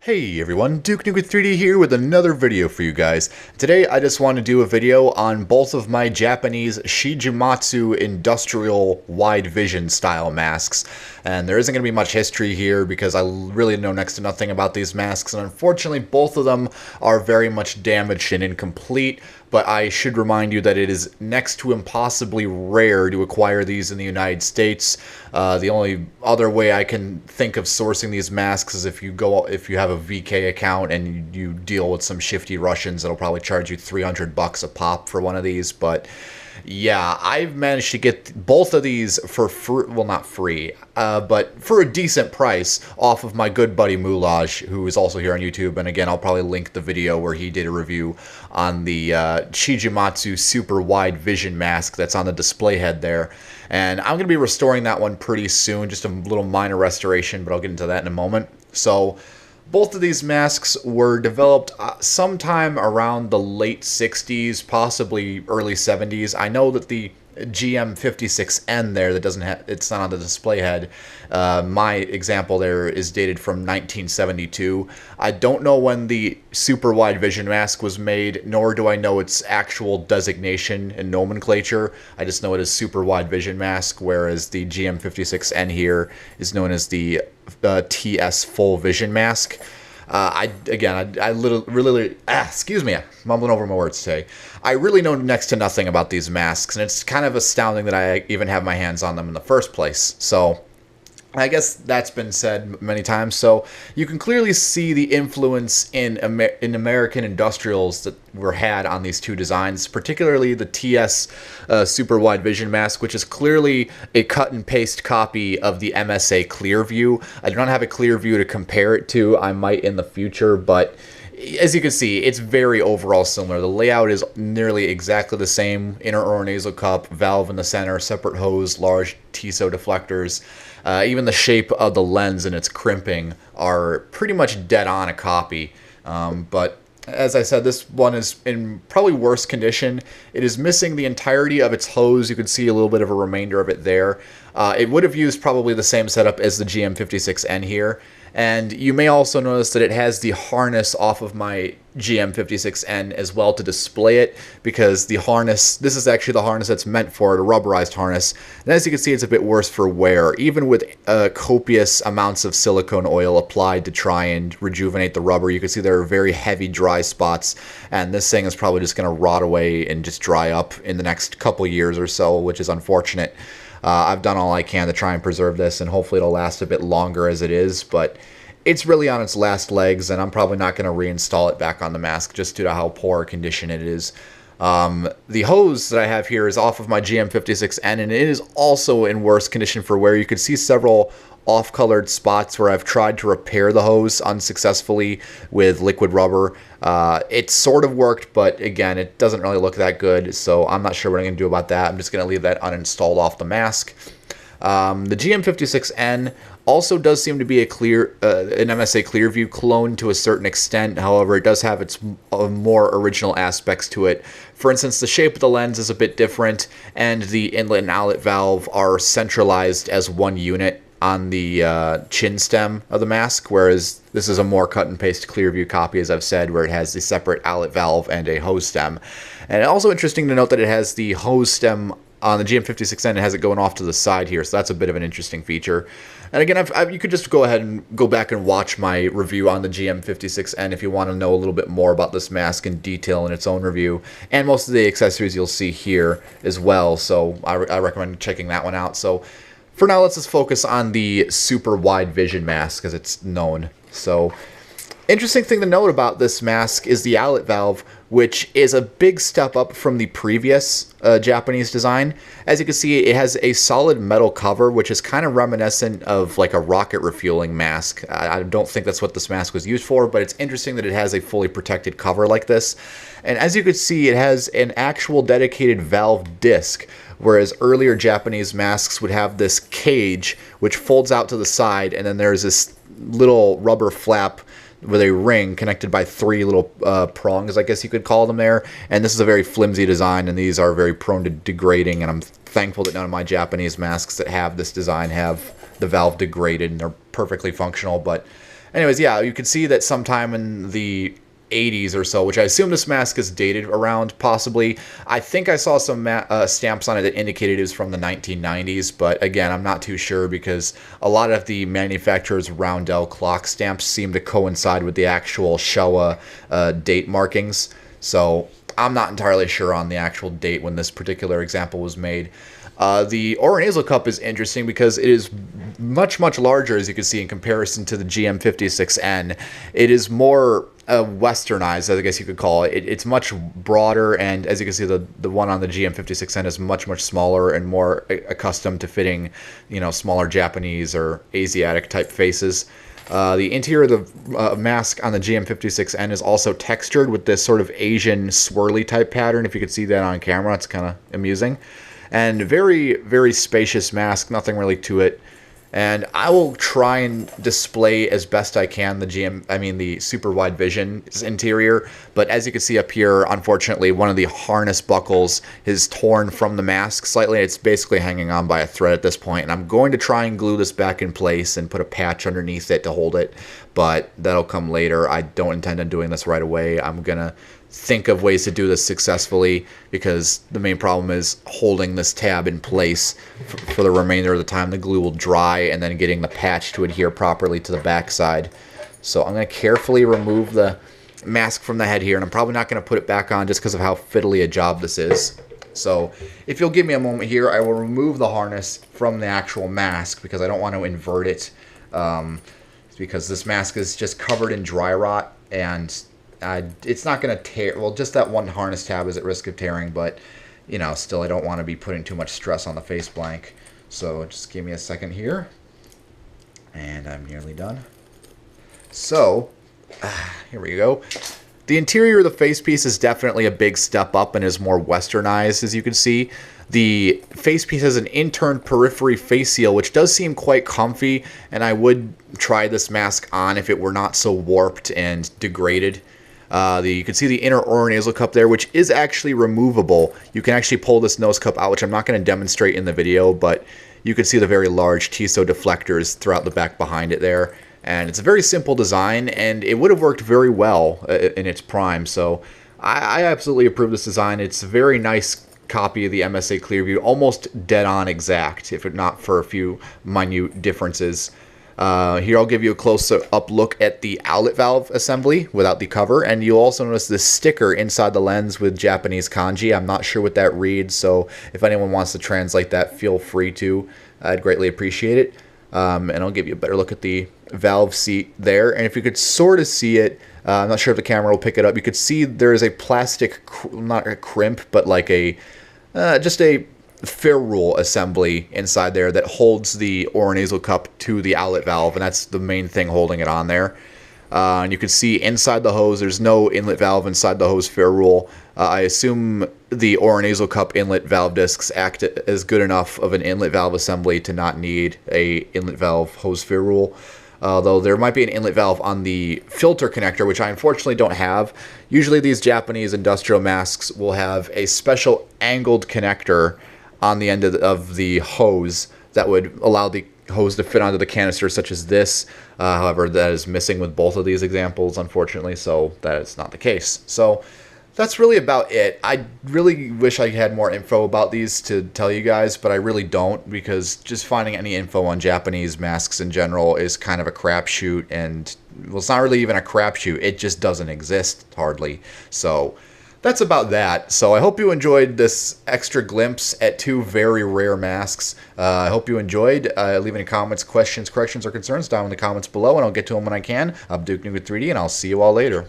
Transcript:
Hey everyone, Duke Nuke 3D here with another video for you guys. Today I just want to do a video on both of my Japanese Shigematsu industrial wide vision style masks. And there isn't going to be much history here because I really know next to nothing about these masks, and unfortunately both of them are very much damaged and incomplete. But I should remind you that it is next to impossibly rare to acquire these in the United States. The only other way I can think of sourcing these masks is if you have a VK account and you deal with some shifty Russians that'll probably charge you $300 a pop for one of these. But yeah, I've managed to get both of these for free, well, not free, but for a decent price off of my good buddy Moulage, who is also here on YouTube. And again, I'll probably link the video where he did a review on the Shigematsu super wide vision mask that's on the display head there. And I'm going to be restoring that one pretty soon, just a little minor restoration, but I'll get into that in a moment. So both of these masks were developed sometime around the late 60s, possibly early 70s. I know that the GM56N there that doesn't have, it's not on the display head. My example there is dated from 1972. I don't know when the super wide vision mask was made, nor do I know its actual designation and nomenclature. I just know it as super wide vision mask, whereas the GM56N here is known as the TS full vision mask. I literally, excuse me, I'm mumbling over my words today. I really know next to nothing about these masks, and it's kind of astounding that I even have my hands on them in the first place. So I guess that's been said many times. So you can clearly see the influence in American industrials that were had on these two designs, particularly the TS super wide vision mask, which is clearly a cut and paste copy of the MSA Clearview. I do not have a Clearview to compare it to. I might in the future, but as you can see, it's very overall similar. The layout is nearly exactly the same. Inner oronasal cup, valve in the center, separate hose, large TSO deflectors. Even the shape of the lens and its crimping are pretty much dead on a copy. But as I said, this one is in probably worse condition. It is missing the entirety of its hose. You can see a little bit of a remainder of it there. It would have used probably the same setup as the GM56N here. And you may also notice that it has the harness off of my GM56N as well to display it, because the harness, this is actually the harness that's meant for it, a rubberized harness. And as you can see, it's a bit worse for wear, even with copious amounts of silicone oil applied to try and rejuvenate the rubber. You can see there are very heavy dry spots, and this thing is probably just going to rot away and just dry up in the next couple years or so, which is unfortunate. I've done all I can to try and preserve this, and hopefully it'll last a bit longer as it is, but it's really on its last legs, and I'm probably not going to reinstall it back on the mask just due to how poor condition it is. The hose that I have here is off of my GM56N, and it is also in worse condition for wear. You can see several off-colored spots where I've tried to repair the hose unsuccessfully with liquid rubber. It sort of worked, but again, it doesn't really look that good, so I'm not sure what I'm going to do about that. I'm just going to leave that uninstalled off the mask. The GM56N also does seem to be an MSA Clearview clone to a certain extent. However, it does have its more original aspects to it. For instance, the shape of the lens is a bit different, and the inlet and outlet valve are centralized as one unit on the chin stem of the mask, whereas this is a more cut and paste Clearview copy, as I've said, where it has the separate outlet valve and a hose stem. And also interesting to note that it has the hose stem on the GM56N, it has it going off to the side here, so that's a bit of an interesting feature. And again, you could just go ahead and go back and watch my review on the GM56N if you want to know a little bit more about this mask in detail in its own review. And most of the accessories you'll see here as well, so I recommend checking that one out. So for now, let's just focus on the super wide vision mask, as it's known. So, interesting thing to note about this mask is the outlet valve, which is a big step up from the previous Japanese design. As you can see, it has a solid metal cover, which is kind of reminiscent of like a rocket refueling mask. I don't think that's what this mask was used for, but it's interesting that it has a fully protected cover like this. And as you can see, it has an actual dedicated valve disc, whereas earlier Japanese masks would have this cage which folds out to the side, and then there's this little rubber flap with a ring connected by three little prongs, I guess you could call them there. And this is a very flimsy design, and these are very prone to degrading, and I'm thankful that none of my Japanese masks that have this design have the valve degraded, and they're perfectly functional. But Anyways, yeah, you can see that sometime in the 80s or so, which I assume this mask is dated around, possibly. I think I saw some stamps on it that indicated it was from the 1990s, but again, I'm not too sure because a lot of the manufacturer's Roundel clock stamps seem to coincide with the actual Showa date markings, so I'm not entirely sure on the actual date when this particular example was made. The Oronasal cup is interesting because it is much, much larger, as you can see, in comparison to the GM56N. It is more westernized, I guess you could call it. It's much broader, and as you can see, the one on the GM56N is much, much smaller and more accustomed to fitting, smaller Japanese or Asiatic type faces. The interior of the mask on the GM56N is also textured with this sort of Asian swirly type pattern. If you could see that on camera, it's kind of amusing. And very, very spacious mask, nothing really to it. And I will try and display as best I can the super wide vision interior. But as you can see up here, unfortunately, one of the harness buckles is torn from the mask slightly. It's basically hanging on by a thread at this point. And I'm going to try and glue this back in place and put a patch underneath it to hold it. But that'll come later. I don't intend on doing this right away. I'm going to think of ways to do this successfully because the main problem is holding this tab in place for the remainder of the time the glue will dry and then getting the patch to adhere properly to the backside. So I'm going to carefully remove the mask from the head here, and I'm probably not going to put it back on just because of how fiddly a job this is. So if you'll give me a moment here, I will remove the harness from the actual mask because I don't want to invert it, because this mask is just covered in dry rot, and it's not going to tear. Well, just that one harness tab is at risk of tearing, but still I don't want to be putting too much stress on the face blank. So just give me a second here, and I'm nearly done. So here we go. The interior of the facepiece is definitely a big step up and is more westernized, as you can see. The facepiece has an interned periphery face seal, which does seem quite comfy, and I would try this mask on if it were not so warped and degraded. You can see the inner oronasal cup there, which is actually removable. You can actually pull this nose cup out, which I'm not going to demonstrate in the video, but you can see the very large Tissot deflectors throughout the back behind it there. And it's a very simple design, and it would have worked very well in its prime. So I absolutely approve this design. It's a very nice copy of the MSA Clearview, almost dead on exact, if not for a few minute differences. Here I'll give you a close-up look at the outlet valve assembly without the cover, and you'll also notice this sticker inside the lens with Japanese kanji. I'm not sure what that reads, so if anyone wants to translate that, feel free to. I'd greatly appreciate it. And I'll give you a better look at the valve seat there, and if you could sort of see it, I'm not sure if the camera will pick it up, you could see there is a plastic, not a crimp, but like a, just a ferrule assembly inside there that holds the oronasal cup to the outlet valve, and that's the main thing holding it on there. And you can see inside the hose, there's no inlet valve inside the hose ferrule. I assume the oronasal cup inlet valve discs act as good enough of an inlet valve assembly to not need a inlet valve hose ferrule. Though there might be an inlet valve on the filter connector, which I unfortunately don't have. Usually these Japanese industrial masks will have a special angled connector on the end of the hose that would allow the hose to fit onto the canister, such as this. However, that is missing with both of these examples, unfortunately, so that is not the case. So that's really about it. I really wish I had more info about these to tell you guys, but I really don't, because just finding any info on Japanese masks in general is kind of a crapshoot, and well, it's not really even a crapshoot. It just doesn't exist, hardly. So that's about that. So I hope you enjoyed this extra glimpse at two very rare masks. I hope you enjoyed. Leave any comments, questions, corrections, or concerns down in the comments below, and I'll get to them when I can. I'm Duke Nuke with 3D, and I'll see you all later.